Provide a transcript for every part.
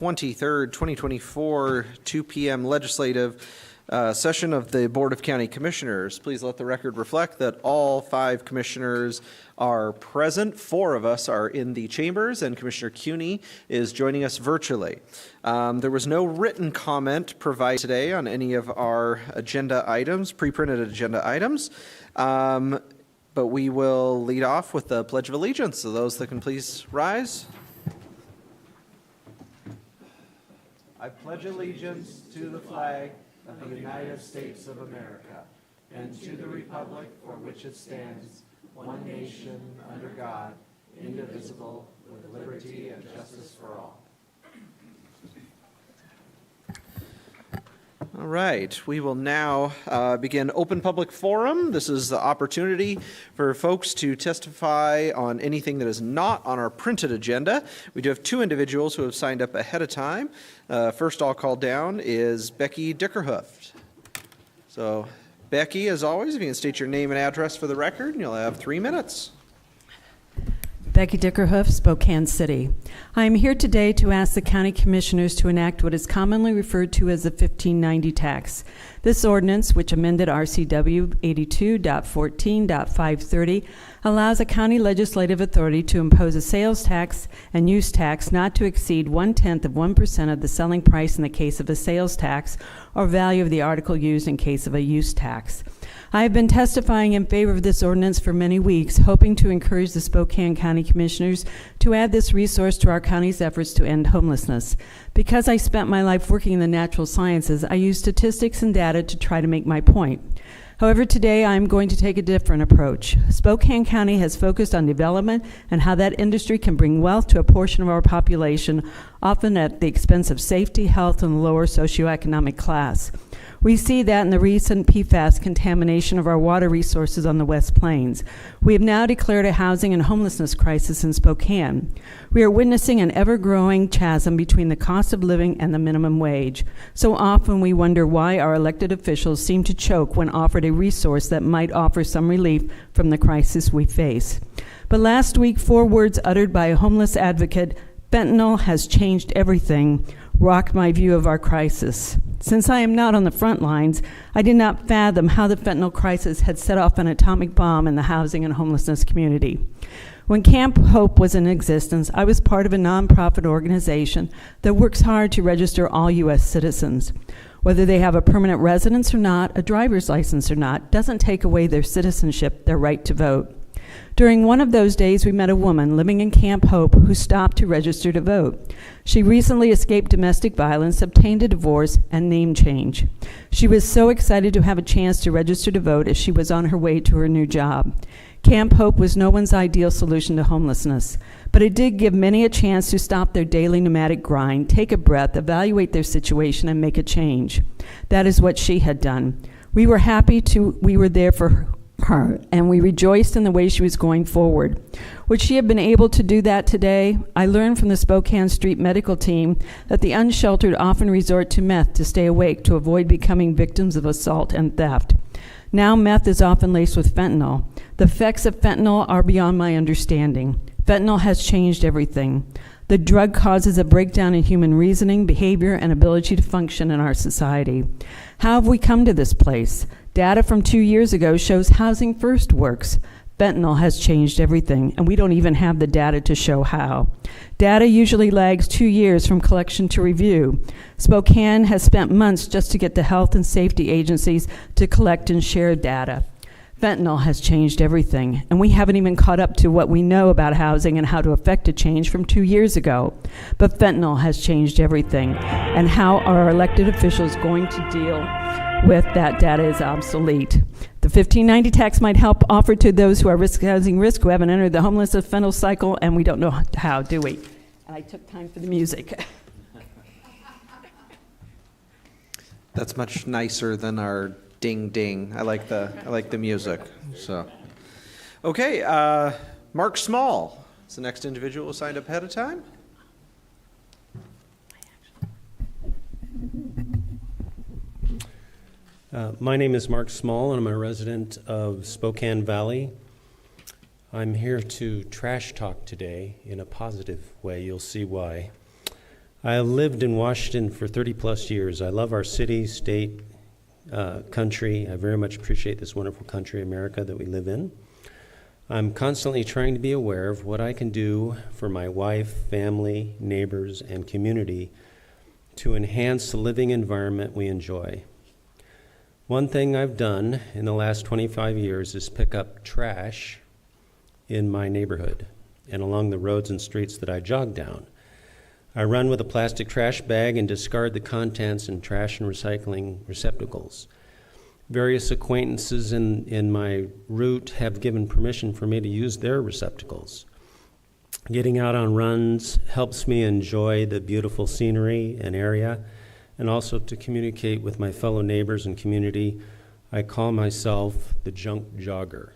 23rd, 2024, 2 p.m. legislative session of the Board of County Commissioners. Please let the record reflect that all 5 commissioners are present. 4 of us are in the chambers, and Commissioner Cuney is joining us virtually. There was no written comment provided today on any of our agenda items, pre-printed agenda items, but we will lead off with the Pledge of Allegiance. So those that can please rise. I pledge allegiance to the flag of the United States of America and to the republic for which it stands, one nation, under God, indivisible, with liberty and justice for all. All right, we will now begin open public forum. This is the opportunity for folks to testify on anything that is not on our printed agenda. We do have 2 individuals who have signed up ahead of time. First I'll call down is Becky Dickerhoof. So Becky, as always, if you can state your name and address for the record, and you'll have 3 minutes. Becky Dickerhoof, Spokane City. I am here today to ask the County Commissioners to enact what is commonly referred to as the 1590 tax. This ordinance, which amended RCW 82.14.530, allows a county legislative authority to impose a sales tax and use tax not to exceed 0.1% of the selling price in the case of a sales tax or value of the article used in case of a use tax. I have been testifying in favor of this ordinance for many weeks, hoping to encourage the Spokane County Commissioners to add this resource to our county's efforts to end homelessness. Because I spent my life working in the natural sciences, I use statistics and data to try to make my point. However, today I'm going to take a different approach. Spokane County has focused on development and how that industry can bring wealth to a portion of our population, often at the expense of safety, health, and the lower socioeconomic class. We see that in the recent PFAS contamination of our water resources on the West Plains. We have now declared a housing and homelessness crisis in Spokane. We are witnessing an ever-growing chasm between the cost of living and the minimum wage. So often we wonder why our elected officials seem to choke when offered a resource that might offer some relief from the crisis we face. But last week, 4 words uttered by a homeless advocate, "Fentanyl has changed everything," rocked my view of our crisis. Since I am not on the front lines, I did not fathom how the fentanyl crisis had set off an atomic bomb in the housing and homelessness community. When Camp Hope was in existence, I was part of a nonprofit organization that works hard to register all U.S. citizens. Whether they have a permanent residence or not, a driver's license or not, doesn't take away their citizenship, their right to vote. During one of those days, we met a woman living in Camp Hope who stopped to register to vote. She recently escaped domestic violence, obtained a divorce, and name change. She was so excited to have a chance to register to vote as she was on her way to her new job. Camp Hope was no one's ideal solution to homelessness, but it did give many a chance to stop their daily nomadic grind, take a breath, evaluate their situation, and make a change. That is what she had done. We were there for her, and we rejoiced in the way she was going forward. Would she have been able to do that today? I learned from the Spokane Street medical team that the unsheltered often resort to meth to stay awake to avoid becoming victims of assault and theft. Now meth is often laced with fentanyl. The effects of fentanyl are beyond my understanding. Fentanyl has changed everything. The drug causes a breakdown in human reasoning, behavior, and ability to function in our society. How have we come to this place? Data from 2 years ago shows Housing First works. Fentanyl has changed everything, and we don't even have the data to show how. Data usually lags 2 years from collection to review. Spokane has spent months just to get the health and safety agencies to collect and share data. Fentanyl has changed everything, and we haven't even caught up to what we know about housing and how to effect a change from 2 years ago. But fentanyl has changed everything, and how are our elected officials going to deal with that data is obsolete. The 1590 tax might help offer to those who are housing risk, who haven't entered the homeless fentanyl cycle, and we don't know how, do we? And I took time for the music. That's much nicer than our ding ding. I like the music. So, okay, Mark Small is the next individual who signed up ahead of time. My name is Mark Small, and I'm a resident of Spokane Valley. I'm here to trash talk today in a positive way. You'll see why. I lived in Washington for 30-plus years. I love our city, state, country. I very much appreciate this wonderful country, America, that we live in. I'm constantly trying to be aware of what I can do for my wife, family, neighbors, and community to enhance the living environment we enjoy. One thing I've done in the last 25 years is pick up trash in my neighborhood and along the roads and streets that I jog down. I run with a plastic trash bag and discard the contents in trash and recycling receptacles. Various acquaintances in my route have given permission for me to use their receptacles. Getting out on runs helps me enjoy the beautiful scenery and area, and also to communicate with my fellow neighbors and community. I call myself the junk jogger.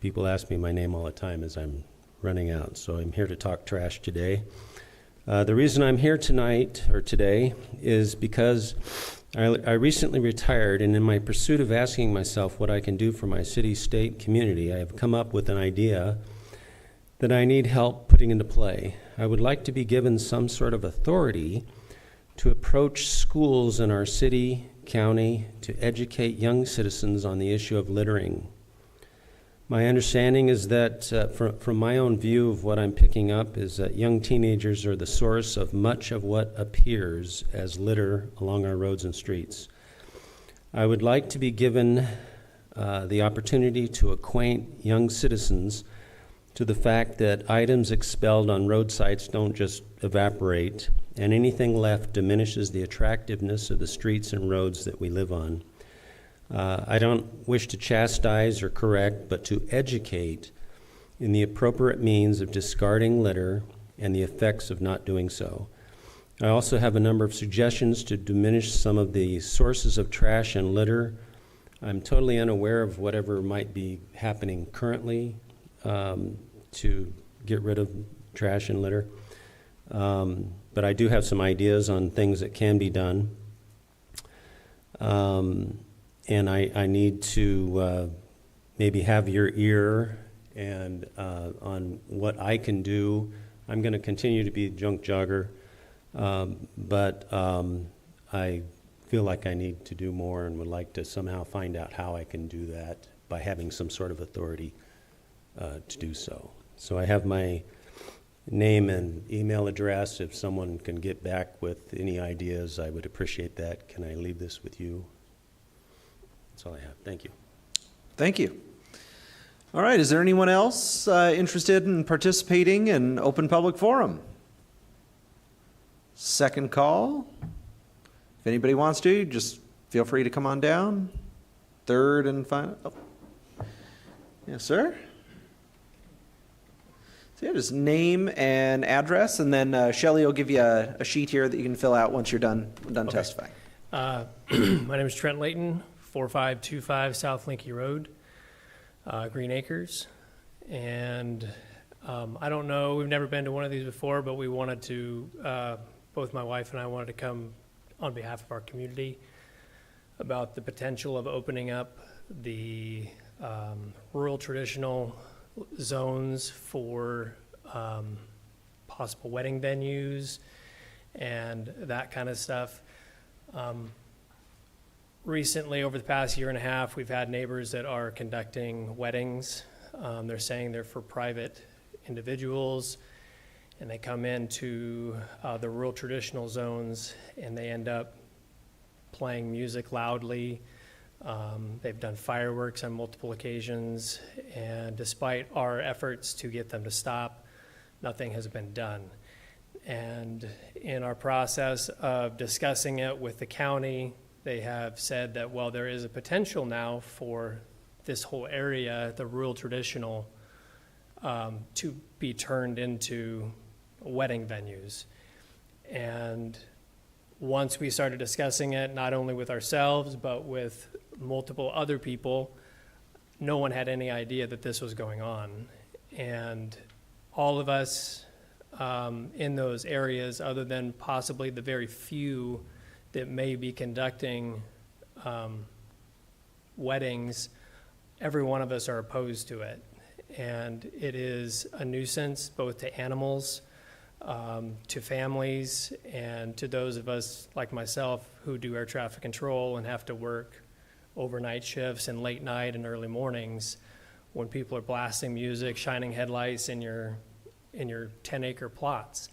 People ask me my name all the time as I'm running out, so I'm here to talk trash today. The reason I'm here tonight, or today, is because I recently retired, and in my pursuit of asking myself what I can do for my city, state, community, I have come up with an idea that I need help putting into play. I would like to be given some sort of authority to approach schools in our city, county, to educate young citizens on the issue of littering. My understanding is that, from my own view of what I'm picking up, is that young teenagers are the source of much of what appears as litter along our roads and streets. I would like to be given the opportunity to acquaint young citizens to the fact that items expelled on road sites don't just evaporate, and anything left diminishes the attractiveness of the streets and roads that we live on. I don't wish to chastise or correct, but to educate in the appropriate means of discarding litter and the effects of not doing so. I also have a number of suggestions to diminish some of the sources of trash and litter. I'm totally unaware of whatever might be happening currently to get rid of trash and litter. But I do have some ideas on things that can be done. And I need to maybe have your ear and on what I can do. I'm going to continue to be a junk jogger, but I feel like I need to do more and would like to somehow find out how I can do that by having some sort of authority to do so. So I have my name and email address. If someone can get back with any ideas, I would appreciate that. Can I leave this with you? That's all I have. Thank you. Thank you. All right, is there anyone else interested in participating in open public forum? Second call. If anybody wants to, just feel free to come on down. Third and final. Oh. Yes, sir. So yeah, just name and address, and then Shelley will give you a sheet here that you can fill out once you're done Okay. testifying. My name is Trent Layton, 4525 South Linky Road, Green Acres. And I don't know, we've never been to one of these before, but we wanted to, both my wife and I wanted to come on behalf of our community about the potential of opening up the rural traditional zones for possible wedding venues and that kind of stuff. Recently, over the past year and a half, we've had neighbors that are conducting weddings. They're saying they're for private individuals, and they come into the rural traditional zones, and they end up playing music loudly. They've done fireworks on multiple occasions, and despite our efforts to get them to stop, nothing has been done. And in our process of discussing it with the county, they have said that, well, there is a potential now for this whole area, the rural traditional, to be turned into wedding venues. And once we started discussing it, not only with ourselves, but with multiple other people, no one had any idea that this was going on. And all of us in those areas, other than possibly the very few that may be conducting weddings, every one of us are opposed to it. And it is a nuisance both to animals, to families and to those of us like myself who do air traffic control and have to work overnight shifts and late night and early mornings when people are blasting music, shining headlights in your 10-acre plots.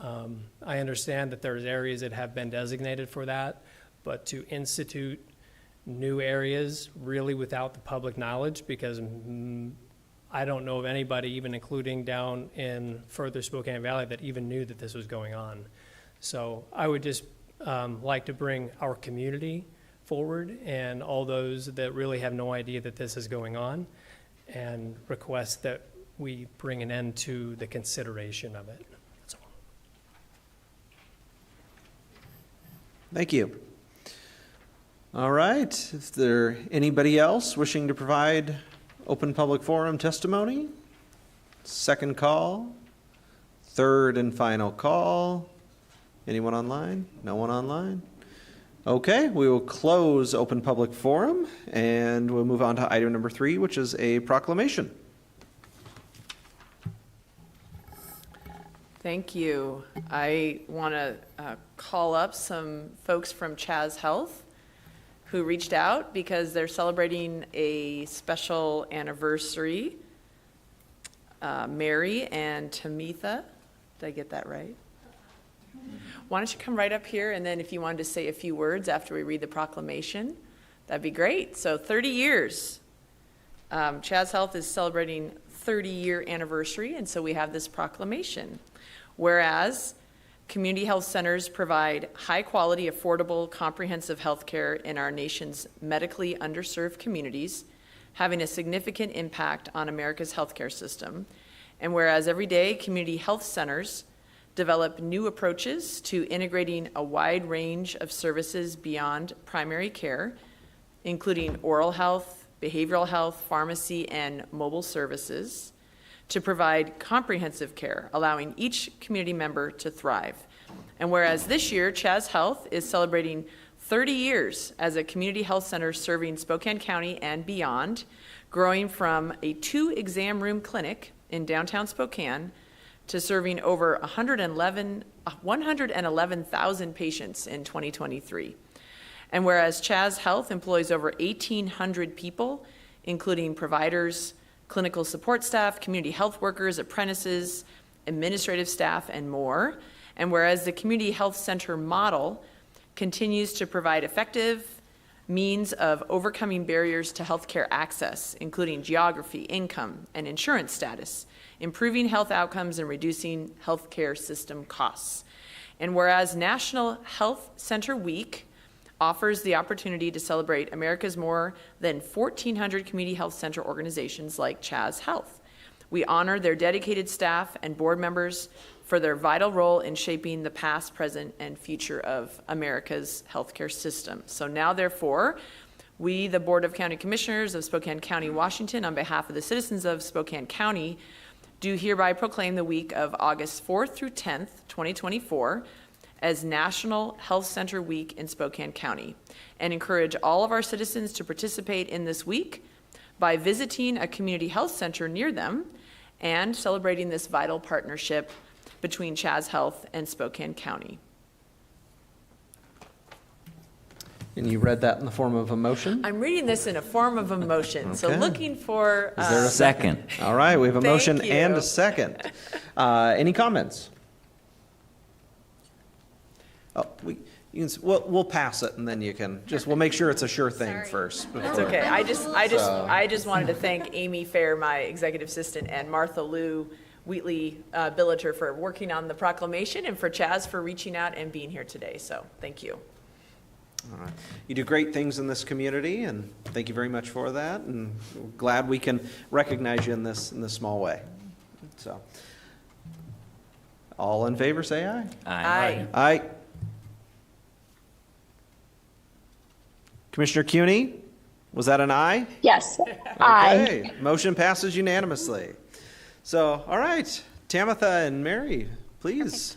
I understand that there's areas that have been designated for that, but to institute new areas really without the public knowledge, because I don't know of anybody, even including down in further Spokane Valley, that even knew that this was going on. So I would just like to bring our community forward and all those that really have no idea that this is going on, and request that we bring an end to the consideration of it. That's all. Thank you. All right, is there anybody else wishing to provide open public forum testimony? Second call, third and final call. Anyone online? No one online? Okay, we will close open public forum and we'll move on to item number 3, which is a proclamation. Thank you. I want to call up some folks from Chaz Health who reached out because they're celebrating a special anniversary. Mary and Tamitha, did I get that right? Why don't you come right up here, and then if you wanted to say a few words after we read the proclamation, that'd be great. So 30 years. Chaz Health is celebrating 30-year anniversary, and so we have this proclamation. Whereas community health centers provide high-quality, affordable, comprehensive health care in our nation's medically underserved communities, having a significant impact on America's healthcare system. And whereas every day community health centers develop new approaches to integrating a wide range of services beyond primary care, including oral health, behavioral health, pharmacy, and mobile services, to provide comprehensive care, allowing each community member to thrive. And whereas this year, Chaz Health is celebrating 30 years as a community health center serving Spokane County and beyond, growing from a 2-exam room clinic in downtown Spokane to serving over 111,000 patients in 2023. And whereas Chaz Health employs over 1,800 people, including providers, clinical support staff, community health workers, apprentices, administrative staff, and more. And whereas the community health center model continues to provide effective means of overcoming barriers to healthcare access, including geography, income, and insurance status, improving health outcomes and reducing healthcare system costs. And whereas National Health Center Week offers the opportunity to celebrate America's more than 1,400 community health center organizations like Chaz Health, we honor their dedicated staff and board members for their vital role in shaping the past, present, and future of America's healthcare system. So now, therefore, we, the Board of County Commissioners of Spokane County, Washington, on behalf of the citizens of Spokane County, do hereby proclaim the week of August 4th through 10th, 2024, as National Health Center Week in Spokane County, and encourage all of our citizens to participate in this week by visiting a community health center near them and celebrating this vital partnership between Chaz Health and Spokane County. And you read that in the form of a motion? I'm reading this in a form of a motion, so Okay. looking for Is there a Second. All right, we have a Thank motion and you. a second. Any comments? Oh, we'll pass it and then you can, we'll make sure it's a sure thing first. It's okay. I just wanted to thank Amy Fair, my executive assistant, and Martha Lou Wheatley Billiter for working on the proclamation, and for Chaz for reaching out and being here today. So thank you. All right. You do great things in this community, and thank you very much for that. And we're glad we can recognize you in this small way. So, all in favor, say aye. Aye. Aye. Commissioner CUNY, was that an aye? Yes, aye. Okay, motion passes unanimously. So, all right, Tamitha and Mary, please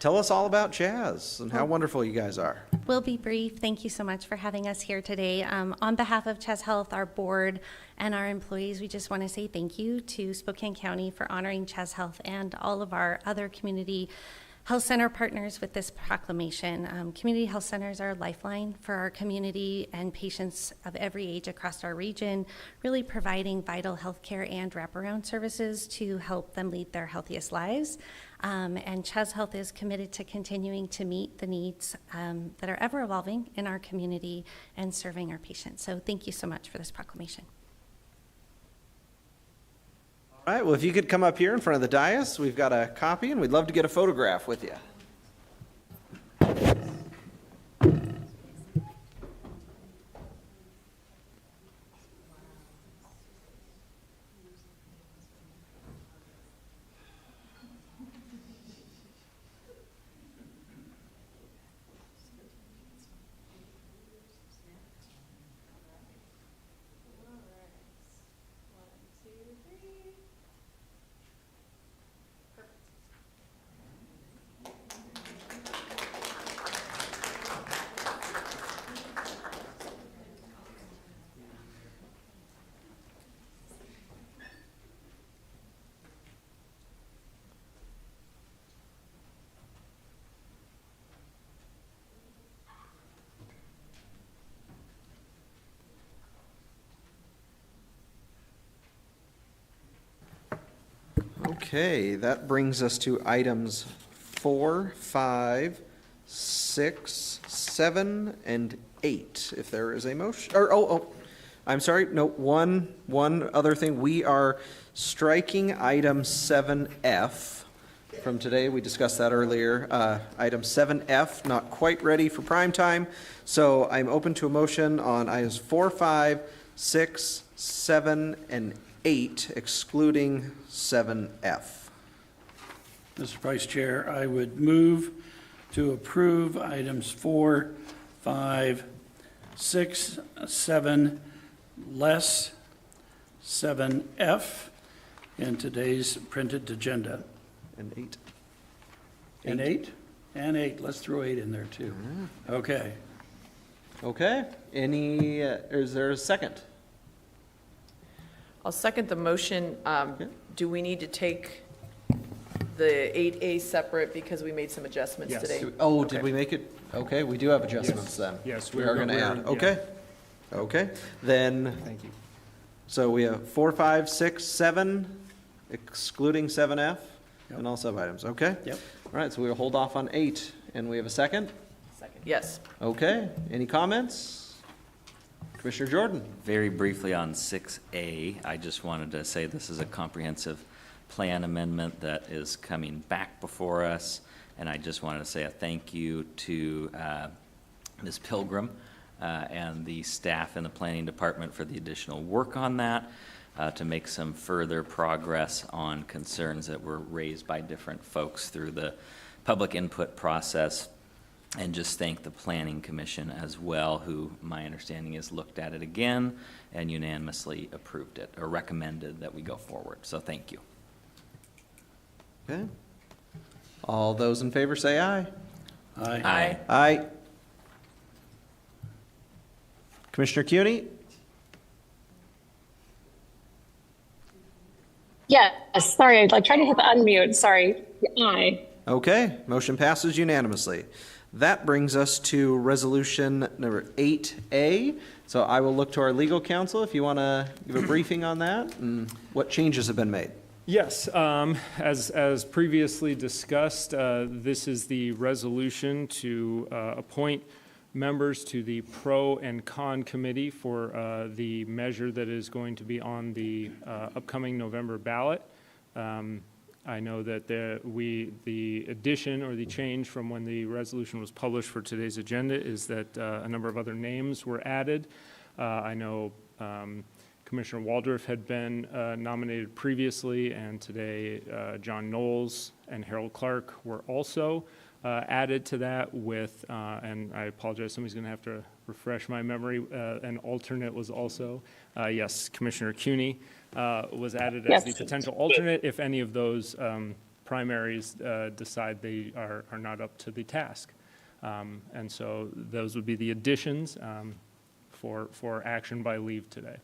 tell us all about Chaz and how wonderful you guys are. We'll be brief. Thank you so much for having us here today. On behalf of Chaz Health, our board, and our employees, we just want to say thank you to Spokane County for honoring Chaz Health and all of our other community health center partners with this proclamation. Community health centers are a lifeline for our community and patients of every age across our region, really providing vital health care and wraparound services to help them lead their healthiest lives. And Chaz Health is committed to continuing to meet the needs that are ever evolving in our community and serving our patients. So thank you so much for this proclamation. All right, well, if you could come up here in front of the dais, we've got a copy, and we'd love to get a photograph with you. Okay, that brings us to items 4, 5, 6, 7, and 8. If there is a motion, or, I'm sorry, no, one other thing. We are striking item 7F from today. We discussed that earlier. Item 7F, not quite ready for prime time. So I'm open to a motion on items 4, 5, 6, 7, and 8, excluding 7F. Mr. Vice Chair, I would move to approve items 4, 5, 6, 7, less 7F in today's printed agenda. And 8. And 8? And 8, let's throw 8 in there too. Okay. Okay, is there a second? I'll second the motion. Do we need to take the 8A separate because we made some adjustments Yes. today? Oh, did we make it? Okay, we do have adjustments then. Yes, We we're are going to we're- add, yeah. okay. Okay, then, Thank you. so we have 4, 5, 6, 7, excluding 7F, Yep. and all sub-items, okay? Yep. All right, so we'll hold off on 8, and we have a second? Yes. Okay, any comments? Commissioner Jordan? Very briefly on 6A, I just wanted to say this is a comprehensive plan amendment that is coming back before us, and I just wanted to say a thank you to Ms. Pilgrim and the staff in the planning department for the additional work on that to make some further progress on concerns that were raised by different folks through the public input process. And just thank the Planning Commission as well, who, my understanding is, looked at it again and unanimously approved it, or recommended that we go forward. So thank you. Okay. All those in favor say aye. Aye. Aye. Aye. Commissioner Cuny? Yes, sorry, I tried to hit the unmute, sorry. Aye. Okay, motion passes unanimously. That brings us to resolution number 8A. So I will look to our legal counsel if you want to give a briefing on that and what changes have been made. Yes, as previously discussed, this is the resolution to appoint members to the pro and con committee for the measure that is going to be on the upcoming November ballot. I know that the addition or the change from when the resolution was published for today's agenda is that a number of other names were added. I know Commissioner Waldorf had been nominated previously, and today John Knowles and Harold Clark were also added to that with, and I apologize, somebody's going to have to refresh my memory, an alternate was also, yes, Commissioner Cuny was added as the Yes. potential alternate if any of those primaries decide they are not up to the task. And so those would be the additions for action by leave today.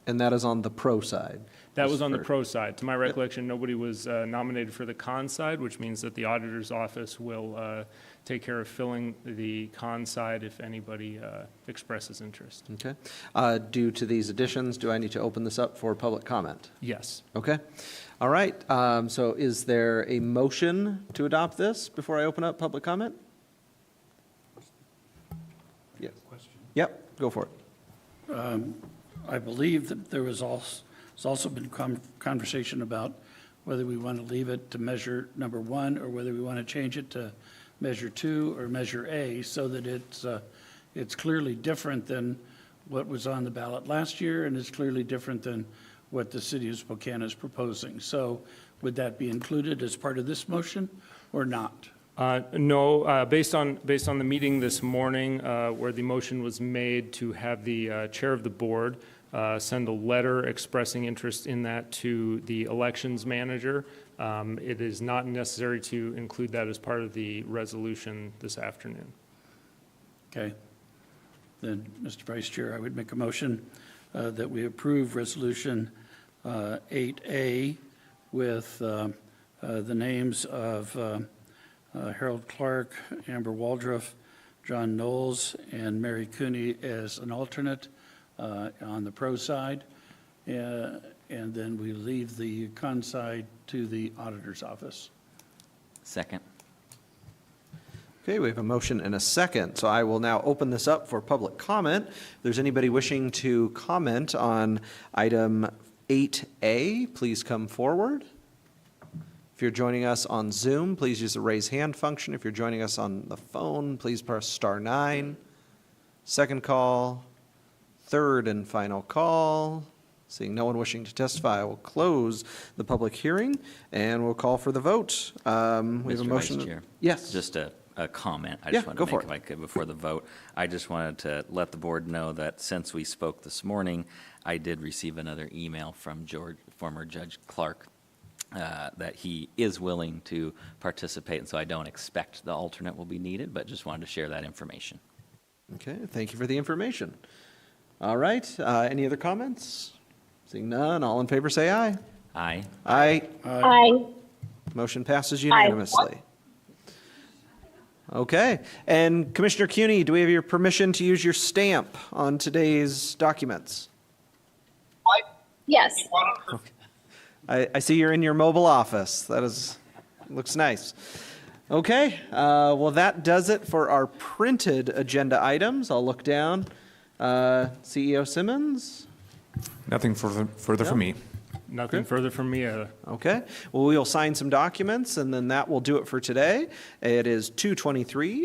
And that is on the pro side. That was Just on the for- pro side. To my recollection, nobody was nominated for the con side, which means that the auditor's office will take care of filling the con side if anybody expresses interest. Okay. Due to these additions, do I need to open this up for public comment? Yes. Okay. All right. So is there a motion to adopt this before I open up public comment? Yes. Yep, go for it. I believe that there was also been conversation about whether we want to leave it to measure number 1 or whether we want to change it to measure 2 or measure A, so that it's clearly different than what was on the ballot last year, and it's clearly different than what the city of Spokane is proposing. So would that be included as part of this motion or not? No, based on the meeting this morning, where the motion was made to have the chair of the board send a letter expressing interest in that to the elections manager, it is not necessary to include that as part of the resolution this afternoon. Okay. Then, Mr. Vice Chair, I would make a motion that we approve Resolution 8A with the names of Harold Clark, Amber Waldroff, John Knowles, and Mary Cooney as an alternate on the pro side. And then we leave the con side to the auditor's office. Second. Okay, we have a motion and a second, so I will now open this up for public comment. If there's anybody wishing to comment on item 8A, please come forward. If you're joining us on Zoom, please use the raise hand function. If you're joining us on the phone, please press *9. Second call, third and final call. Seeing no one wishing to testify, I will close the public hearing and we'll call for the vote. We have a Mr. motion. Vice Chair. Yes. Just a comment. I Yeah, just wanted go to for make, if I could, before the vote. I just wanted to let the board know that since we spoke this morning, I did receive another email from former Judge Clark that he is willing to participate, and so I don't expect the alternate will be needed, but just wanted to share that information. Okay, thank you for the information. All right, any other comments? Seeing none, all in favor say aye. Aye. Aye. Aye. Motion passes unanimously. Okay, and Commissioner CUNY, do we have your permission to use your stamp on today's documents? Yes. I see you're in your mobile office. That looks nice. Okay, well, that does it for our printed agenda items. I'll look down. CEO Simmons? Nothing further from me. Nothing further from me either. Okay, well, we'll sign some documents, and then that will do it for today. It is 2:23.